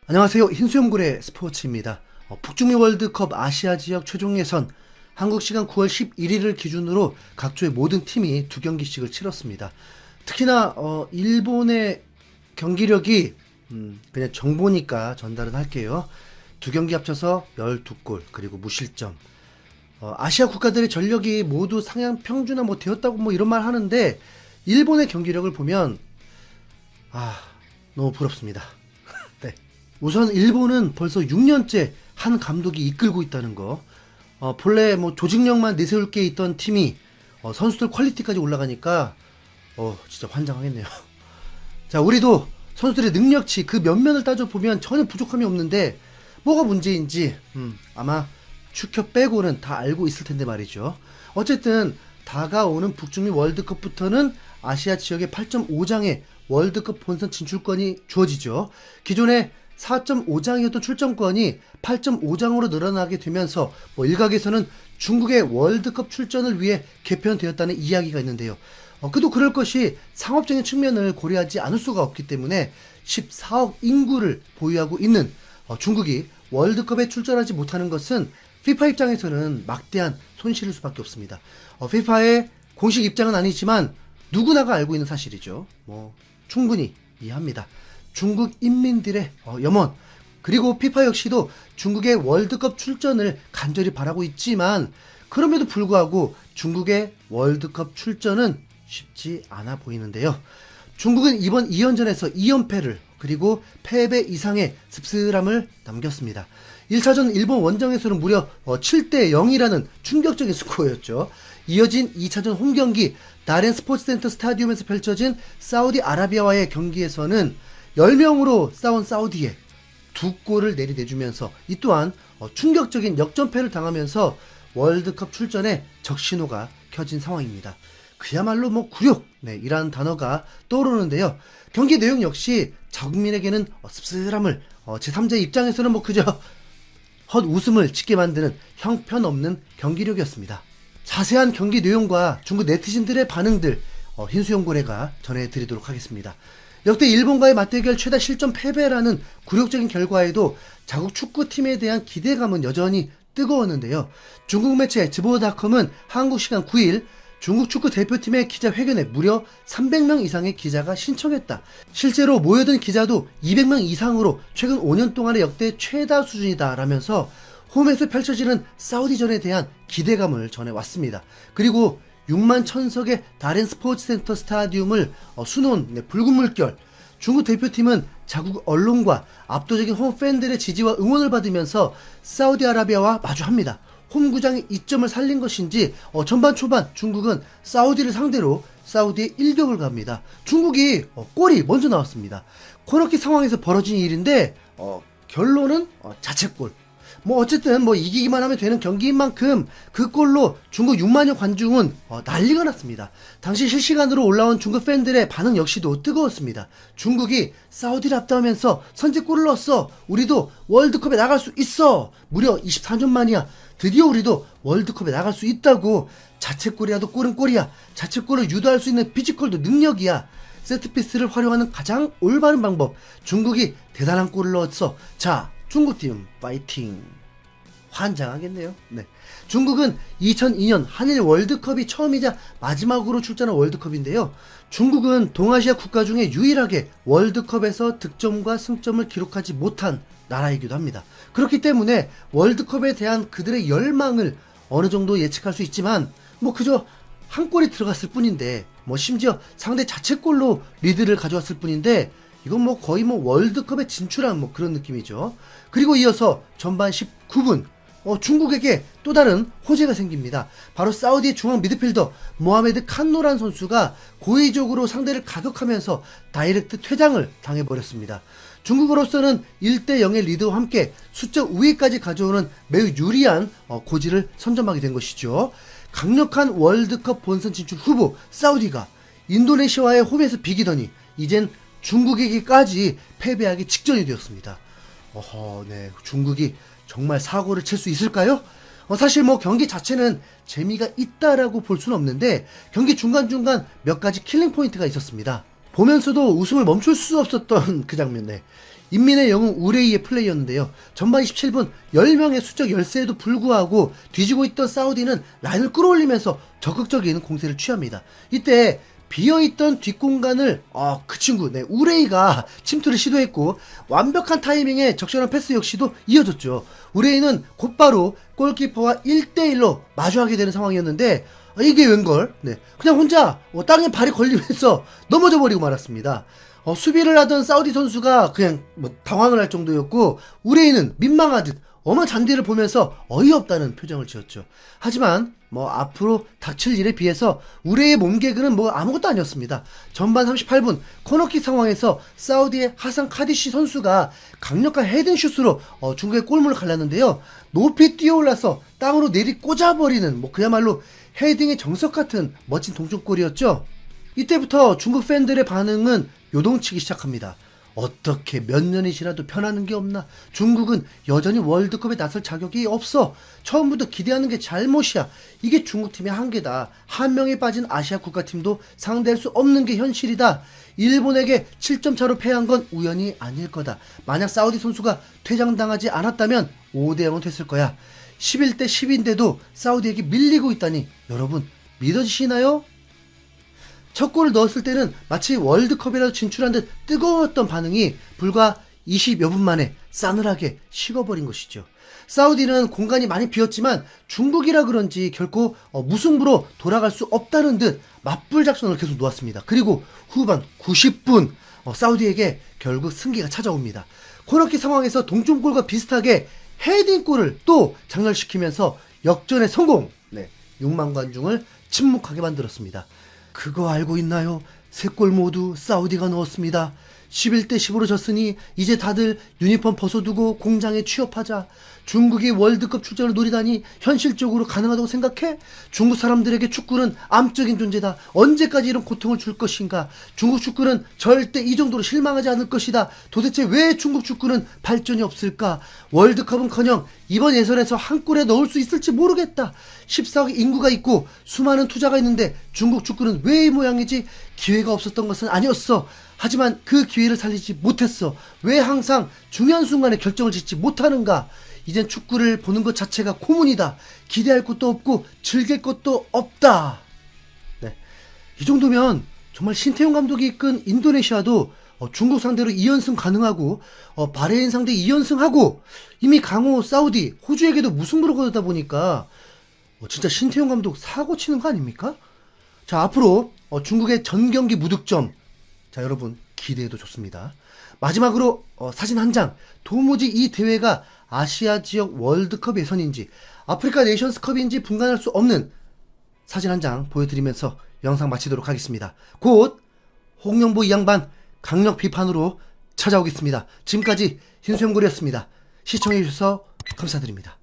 안녕하세요. 흰수염고래 스포츠입니다. 북중미 월드컵 아시아 지역 최종 예선 한국 시간 9월 11일을 기준으로 각조의 모든 팀이 두 경기씩을 치렀습니다. 특히나 일본의 경기력이 그냥 정보니까 전달은 할게요. 두 경기 합쳐서 12골 그리고 무실점. 아시아 국가들의 전력이 모두 상향 평준화 되었다고 이런 말 하는데 일본의 경기력을 보면 너무 부럽습니다. 네. 우선 일본은 벌써 6년째 한 감독이 이끌고 있다는 거. 본래 조직력만 내세울 게 있던 팀이 선수들 퀄리티까지 올라가니까 진짜 환장하겠네요. 자, 우리도 선수들의 능력치 그 면면을 따져보면 전혀 부족함이 없는데 뭐가 문제인지 아마 축협 빼고는 다 알고 있을 텐데 말이죠. 어쨌든 다가오는 북중미 월드컵부터는 아시아 지역의 8.5장의 월드컵 본선 진출권이 주어지죠. 기존에 4.5장이었던 출전권이 8.5장으로 늘어나게 되면서 일각에서는 중국의 월드컵 출전을 위해 개편되었다는 이야기가 있는데요. 그도 그럴 것이 상업적인 측면을 고려하지 않을 수가 없기 때문에 14억 인구를 보유하고 있는 중국이 월드컵에 출전하지 못하는 것은 FIFA 입장에서는 막대한 손실일 수밖에 없습니다. FIFA의 공식 입장은 아니지만 누구나가 알고 있는 사실이죠. 충분히 이해합니다. 중국 인민들의 염원, 그리고 FIFA 역시도 중국의 월드컵 출전을 간절히 바라고 있지만 그럼에도 불구하고 중국의 월드컵 출전은 쉽지 않아 보이는데요. 중국은 이번 2연전에서 2연패를 그리고 패배 이상의 씁쓸함을 남겼습니다. 1차전 일본 원정에서는 무려 7대 0이라는 충격적인 스코어였죠. 이어진 2차전 홈경기 다렌 스포츠센터 스타디움에서 펼쳐진 사우디아라비아와의 경기에서는 10명으로 싸운 사우디에 2골을 내리내주면서 이 또한 충격적인 역전패를 당하면서 월드컵 출전에 적신호가 켜진 상황입니다. 그야말로 굴욕 이라는 단어가 떠오르는데요. 경기 내용 역시 적민에게는 씁쓸함을, 제3자의 입장에서는 그저 헛웃음을 짓게 만드는 형편없는 경기력이었습니다. 자세한 경기 내용과 중국 네티즌들의 반응들 흰수염고래가 전해드리도록 하겠습니다. 역대 일본과의 맞대결 최다 실점 패배라는 굴욕적인 결과에도 자국 축구팀에 대한 기대감은 여전히 뜨거웠는데요. 중국 매체 지보닷컴은 한국 시간 9일 중국 축구 대표팀의 기자회견에 무려 300명 이상의 기자가 신청했다. 실제로 모여든 기자도 200명 이상으로 최근 5년 동안의 역대 최다 수준이다 라면서 홈에서 펼쳐지는 사우디전에 대한 기대감을 전해왔습니다. 그리고 6만 1000석의 다렌 스포츠센터 스타디움을 수놓은 붉은 물결. 중국 대표팀은 자국 언론과 압도적인 홈 팬들의 지지와 응원을 받으면서 사우디아라비아와 마주합니다. 홈구장의 이점을 살린 것인지 전반 초반 중국은 사우디를 상대로 사우디의 일격을 갑니다. 중국이 골이 먼저 나왔습니다. 코너킥 상황에서 벌어진 일인데 결론은 자책골. 어쨌든 이기기만 하면 되는 경기인 만큼 그 골로 중국 6만여 관중은 난리가 났습니다. 당시 실시간으로 올라온 중국 팬들의 반응 역시도 뜨거웠습니다. 중국이 사우디를 압도하면서 선제골을 넣었어. 우리도 월드컵에 나갈 수 있어. 무려 24년 만이야. 드디어 우리도 월드컵에 나갈 수 있다고. 자책골이라도 골은 골이야. 자책골을 유도할 수 있는 피지컬도 능력이야. 세트피스를 활용하는 가장 올바른 방법. 중국이 대단한 골을 넣었어. 자, 중국팀 파이팅. 환장하겠네요. 중국은 2002년 한일 월드컵이 처음이자 마지막으로 출전한 월드컵인데요. 중국은 동아시아 국가 중에 유일하게 월드컵에서 득점과 승점을 기록하지 못한 나라이기도 합니다. 그렇기 때문에 월드컵에 대한 그들의 열망을 어느 정도 예측할 수 있지만 그저 한 골이 들어갔을 뿐인데 심지어 상대 자책골로 리드를 가져왔을 뿐인데 이건 거의 월드컵에 진출한 그런 느낌이죠. 그리고 이어서 전반 19분 중국에게 또 다른 호재가 생깁니다. 바로 사우디의 중앙 미드필더 모하메드 칸노란 선수가 고의적으로 상대를 가격하면서 다이렉트 퇴장을 당해버렸습니다. 중국으로서는 1대 0의 리드와 함께 수적 우위까지 가져오는 매우 유리한 고지를 선점하게 된 것이죠. 강력한 월드컵 본선 진출 후보 사우디가 인도네시아와의 홈에서 비기더니 이젠 중국에게까지 패배하기 직전이 되었습니다. 중국이 정말 사고를 칠 수 있을까요? 사실 경기 자체는 재미가 있다라고 볼 수는 없는데 경기 중간중간 몇 가지 킬링 포인트가 있었습니다. 보면서도 웃음을 멈출 수 없었던 그 장면. 인민의 영웅 우레이의 플레이였는데요. 전반 27분 10명의 수적 열세에도 불구하고 뒤지고 있던 사우디는 라인을 끌어올리면서 적극적인 공세를 취합니다. 이때 비어있던 뒷공간을 그 친구 우레이가 침투를 시도했고 완벽한 타이밍에 적절한 패스 역시도 이어졌죠. 우레이는 곧바로 골키퍼와 1대1로 마주하게 되는 상황이었는데 이게 웬걸? 그냥 혼자 땅에 발이 걸리면서 넘어져 버리고 말았습니다. 수비를 하던 사우디 선수가 그냥 당황을 할 정도였고 우레이는 민망하듯 엄한 잔디를 보면서 어이없다는 표정을 지었죠. 하지만 앞으로 닥칠 일에 비해서 우레이의 몸개그는 아무것도 아니었습니다. 전반 38분 코너킥 상황에서 사우디의 하산 카디시 선수가 강력한 헤딩슛으로 중국의 골문을 갈랐는데요. 높이 뛰어올라서 땅으로 내리 꽂아버리는 그야말로 헤딩의 정석 같은 멋진 동점골이었죠. 이때부터 중국 팬들의 반응은 요동치기 시작합니다. 어떻게 몇 년이 지나도 변하는 게 없나? 중국은 여전히 월드컵에 나설 자격이 없어. 처음부터 기대하는 게 잘못이야. 이게 중국팀의 한계다. 한 명이 빠진 아시아 국가팀도 상대할 수 없는 게 현실이다. 일본에게 7점 차로 패한 건 우연이 아닐 거다. 만약 사우디 선수가 퇴장당하지 않았다면 5대0은 됐을 거야. 11대 10인데도 사우디에게 밀리고 있다니 여러분 믿어지시나요? 첫 골을 넣었을 때는 마치 월드컵이라도 진출한 듯 뜨거웠던 반응이 불과 20여 분 만에 싸늘하게 식어버린 것이죠. 사우디는 공간이 많이 비었지만 중국이라 그런지 결코 무승부로 돌아갈 수 없다는 듯 맞불 작전을 계속 놓았습니다. 그리고 후반 90분 사우디에게 결국 승기가 찾아옵니다. 코너킥 상황에서 동점골과 비슷하게 헤딩골을 또 장렬시키면서 역전의 성공! 6만 관중을 침묵하게 만들었습니다. 그거 알고 있나요? 3골 모두 사우디가 넣었습니다. 11대 15로 졌으니 이제 다들 유니폼 벗어두고 공장에 취업하자. 중국이 월드컵 출전을 노리다니 현실적으로 가능하다고 생각해? 중국 사람들에게 축구는 암적인 존재다. 언제까지 이런 고통을 줄 것인가? 중국 축구는 절대 이 정도로 실망하지 않을 것이다. 도대체 왜 중국 축구는 발전이 없을까? 월드컵은커녕 이번 예선에서 한 골에 넣을 수 있을지 모르겠다. 14억 인구가 있고 수많은 투자가 있는데 중국 축구는 왜 이 모양이지? 기회가 없었던 것은 아니었어. 하지만 그 기회를 살리지 못했어. 왜 항상 중요한 순간에 결정을 짓지 못하는가? 이젠 축구를 보는 것 자체가 고문이다. 기대할 것도 없고 즐길 것도 없다. 이 정도면 정말 신태용 감독이 이끈 인도네시아도 중국 상대로 2연승 가능하고 바레인 상대 2연승하고 이미 강호, 사우디, 호주에게도 무승부를 거두다 보니까 진짜 신태용 감독 사고 치는 거 아닙니까? 자, 앞으로 중국의 전경기 무득점, 자 여러분 기대해도 좋습니다. 마지막으로 사진 한 장. 도무지 이 대회가 아시아 지역 월드컵 예선인지 아프리카 네이션스컵인지 분간할 수 없는 사진 한 장 보여드리면서 영상 마치도록 하겠습니다. 곧 홍명보 이 양반 강력 비판으로 찾아오겠습니다. 지금까지 흰수염고리였습니다. 시청해주셔서 감사드립니다.